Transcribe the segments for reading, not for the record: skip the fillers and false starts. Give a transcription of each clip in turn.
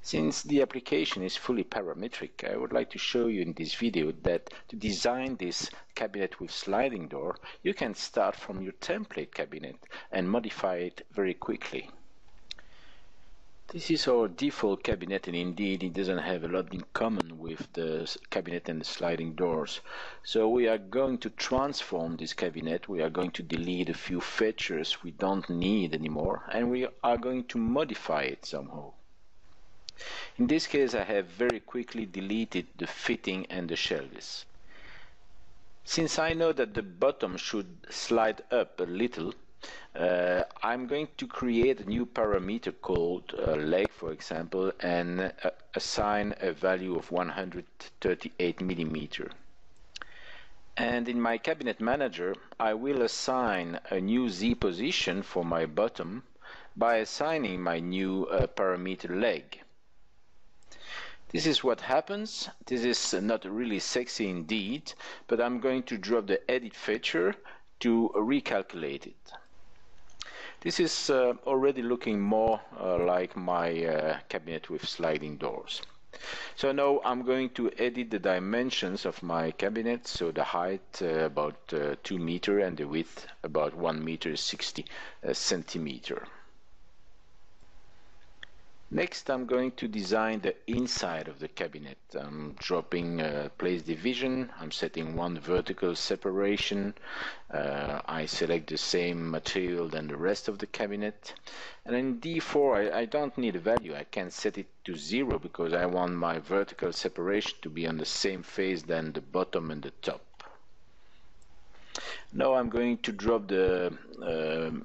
Since the application is fully parametric, I would like to show you in this video that to design this cabinet with sliding door, you can start from your template cabinet and modify it very quickly. This is our default cabinet, and indeed it doesn't have a lot in common with the cabinet and the sliding doors. So we are going to transform this cabinet, we are going to delete a few features we don't need anymore, and we are going to modify it somehow. In this case, I have very quickly deleted the fitting and the shelves. Since I know that the bottom should slide up a little, I'm going to create a new parameter called leg, for example, and assign a value of 138 millimeter. And in my cabinet manager, I will assign a new Z position for my bottom by assigning my new parameter leg. This is what happens. This is not really sexy indeed, but I'm going to drop the edit feature to recalculate it. This is already looking more like my cabinet with sliding doors. So now I'm going to edit the dimensions of my cabinet, so the height about 2 meters and the width about 1 meter 60 centimeter. Next, I'm going to design the inside of the cabinet. I'm dropping place division, I'm setting one vertical separation, I select the same material than the rest of the cabinet, and in D4 I don't need a value, I can set it to 0 because I want my vertical separation to be on the same phase than the bottom and the top. Now I'm going to drop the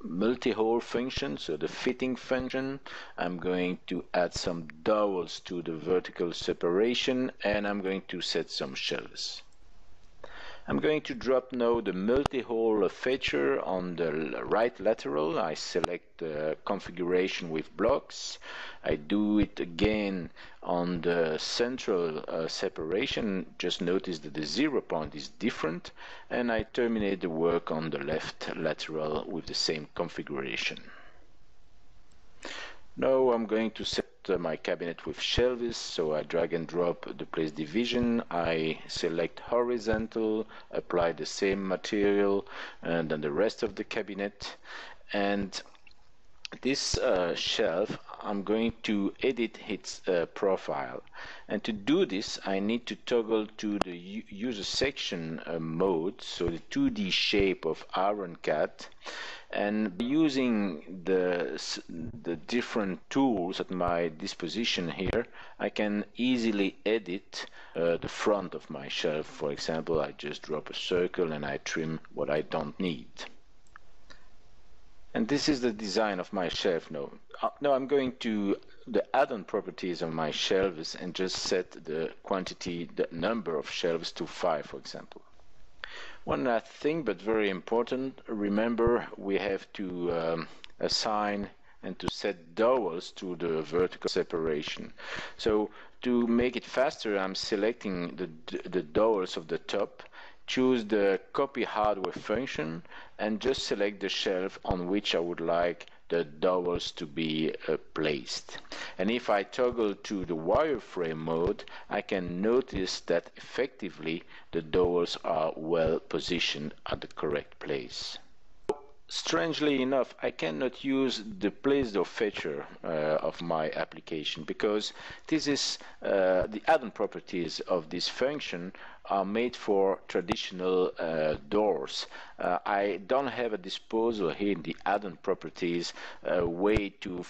multi-hole function, so the fitting function. I'm going to add some dowels to the vertical separation, and I'm going to set some shelves. I'm going to drop now the multi-hole feature on the right lateral. I select configuration with blocks. I do it again on the central separation. Just notice that the 0 point is different, and I terminate the work on the left lateral with the same configuration. Now I'm going to set my cabinet with shelves, so I drag and drop the place division, I select horizontal, apply the same material and then the rest of the cabinet, and this shelf I'm going to edit its profile, and to do this I need to toggle to the user section mode, so the 2D shape of IronCAD, and using the different tools at my disposition here, I can easily edit the front of my shelf. For example, I just drop a circle and I trim what I don't need. And this is the design of my shelf now. Now I'm going to the add-on properties of my shelves and just set the quantity, the number of shelves to 5, for example. One last thing, but very important, remember we have to assign and to set dowels to the vertical separation. So to make it faster, I'm selecting the dowels of the top, choose the copy hardware function, and just select the shelf on which I would like the dowels to be placed. And if I toggle to the wireframe mode, I can notice that effectively the dowels are well positioned at the correct place. Strangely enough, I cannot use the place door feature of my application because this is the add-on properties of this function are made for traditional doors. I don't have a disposal here in the add-on properties way to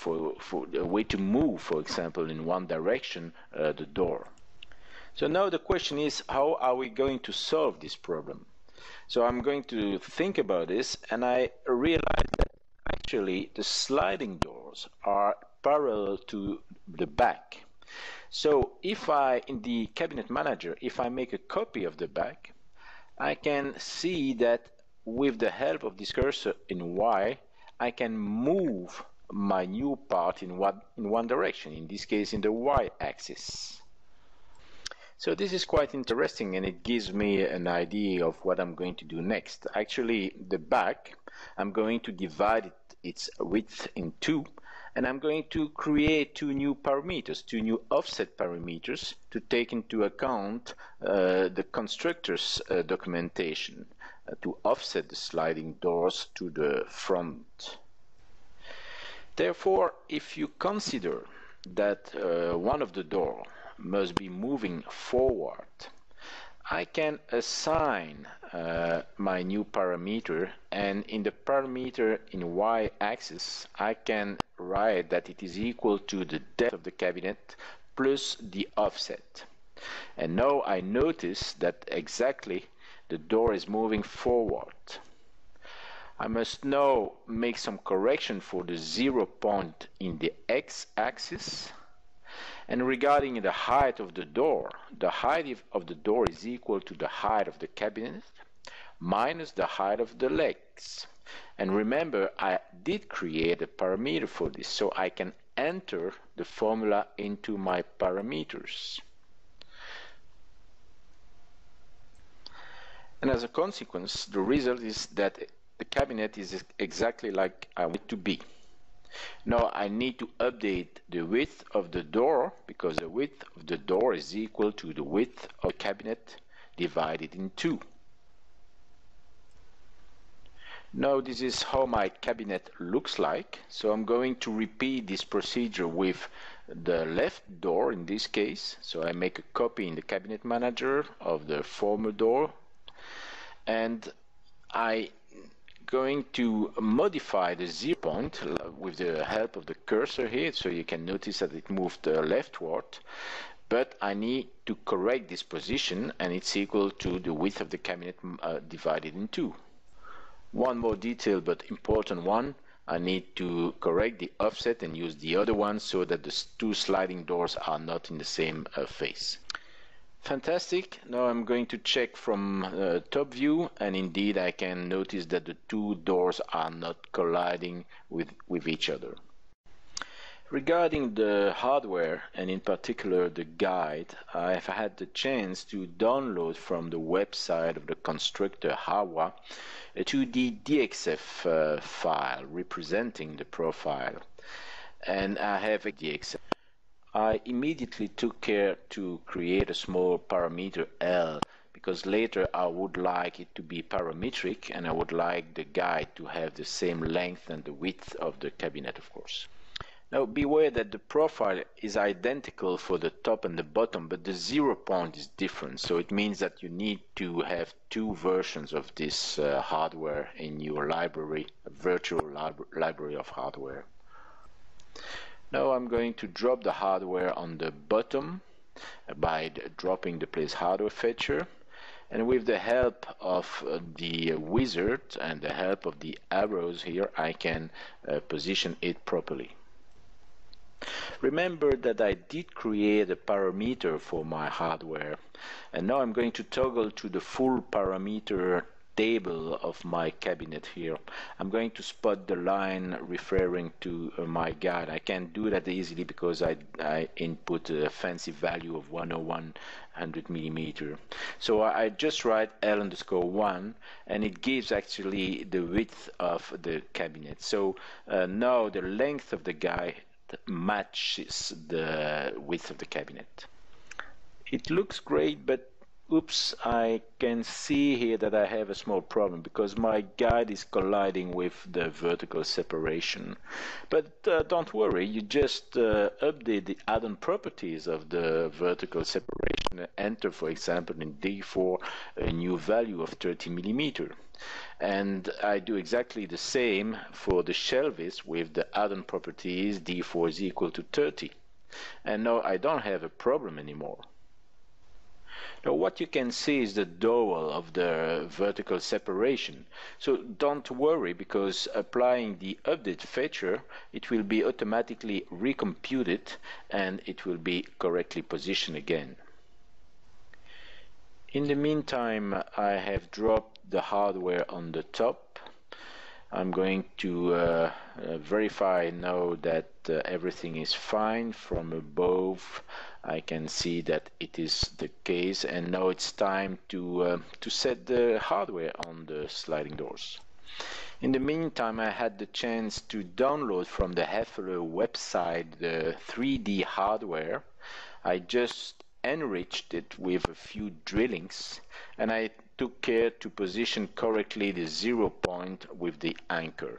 move, for example, in one direction the door. So now the question is, how are we going to solve this problem? So I'm going to think about this, and I realize that actually the sliding doors are parallel to the back. So if in the cabinet manager, if I make a copy of the back, I can see that with the help of this cursor in Y, I can move my new part in one direction, in this case in the Y axis. So this is quite interesting, and it gives me an idea of what I'm going to do next. Actually, the back, I'm going to divide its width in 2, And I'm going to create two new parameters, two new offset parameters to take into account the constructor's documentation to offset the sliding doors to the front. Therefore, if you consider that one of the doors must be moving forward, I can assign my new parameter, and in the parameter in y-axis I can write that it is equal to the depth of the cabinet plus the offset. And now I notice that exactly the door is moving forward. I must now make some correction for the 0 point in the x-axis. And regarding the height of the door, the height of the door is equal to the height of the cabinet minus the height of the legs. And remember, I did create a parameter for this, so I can enter the formula into my parameters. And as a consequence, the result is that the cabinet is exactly like I want it to be. Now I need to update the width of the door, because the width of the door is equal to the width of the cabinet divided in 2. Now this is how my cabinet looks like. So I'm going to repeat this procedure with the left door in this case. So I make a copy in the cabinet manager of the former door, and I going to modify the 0 point with the help of the cursor here, so you can notice that it moved leftward, but I need to correct this position, and it's equal to the width of the cabinet divided in 2. One more detail, but important one, I need to correct the offset and use the other one so that the two sliding doors are not in the same face. Fantastic. Now I'm going to check from top view, and indeed I can notice that the two doors are not colliding with each other. Regarding the hardware, and in particular the guide, I've had the chance to download from the website of the constructor Hawa a 2D DXF file representing the profile, and I have a DXF. I immediately took care to create a small parameter L, because later I would like it to be parametric, and I would like the guide to have the same length and the width of the cabinet, of course. Now beware that the profile is identical for the top and the bottom, but the 0 point is different, so it means that you need to have two versions of this hardware in your library, a virtual library of hardware. Now I'm going to drop the hardware on the bottom by dropping the place hardware feature, and with the help of the wizard and the help of the arrows here, I can position it properly. Remember that I did create a parameter for my hardware, and now I'm going to toggle to the full parameter table of my cabinet here. I'm going to spot the line referring to my guide. I can't do that easily because I input a fancy value of 101 millimeter. So I just write L_1, and it gives actually the width of the cabinet. So now the length of the guide matches the width of the cabinet. It looks great, but oops, I can see here that I have a small problem because my guide is colliding with the vertical separation. But don't worry, you just update the add-on properties of the vertical separation. Enter, for example, in D4 a new value of 30 millimeter. And I do exactly the same for the shelves with the add-on properties. D4 is equal to 30. And now I don't have a problem anymore. Now what you can see is the dowel of the vertical separation. So don't worry, because applying the update feature, it will be automatically recomputed and it will be correctly positioned again. In the meantime, I have dropped the hardware on the top. I'm going to verify now that everything is fine. From above I can see that it is the case, and now it's time to set the hardware on the sliding doors. In the meantime, I had the chance to download from the Heffler website the 3D hardware. I just enriched it with a few drillings, and I took care to position correctly the 0 point with the anchor.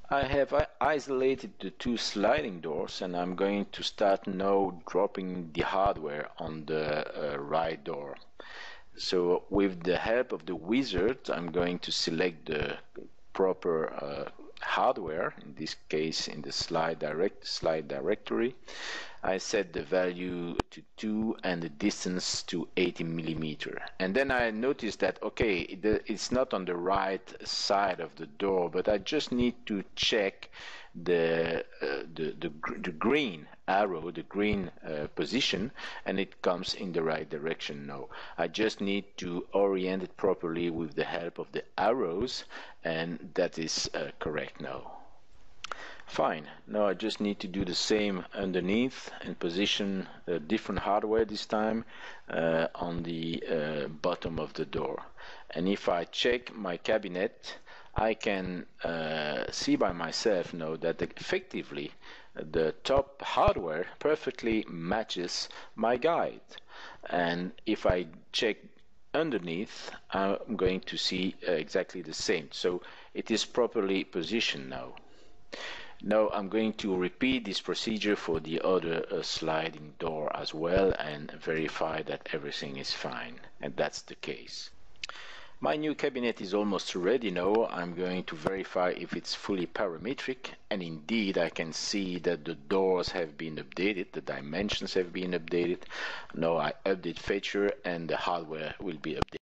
I have isolated the two sliding doors, and I'm going to start now dropping the hardware on the right door. So with the help of the wizard, I'm going to select the proper hardware, in this case in the slide directory. I set the value to 2 and the distance to 80 millimeter. And then I noticed that, okay, it's not on the right side of the door, but I just need to check the green arrow, the green position, and it comes in the right direction now. I just need to orient it properly with the help of the arrows, and that is correct now. Fine. Now I just need to do the same underneath and position a different hardware this time on the bottom of the door. And if I check my cabinet, I can see by myself now that effectively the top hardware perfectly matches my guide. And if I check underneath, I'm going to see exactly the same. So it is properly positioned now. Now I'm going to repeat this procedure for the other sliding door as well and verify that everything is fine, and that's the case. My new cabinet is almost ready now. I'm going to verify if it's fully parametric, and indeed I can see that the doors have been updated, the dimensions have been updated. Now I update feature and the hardware will be updated.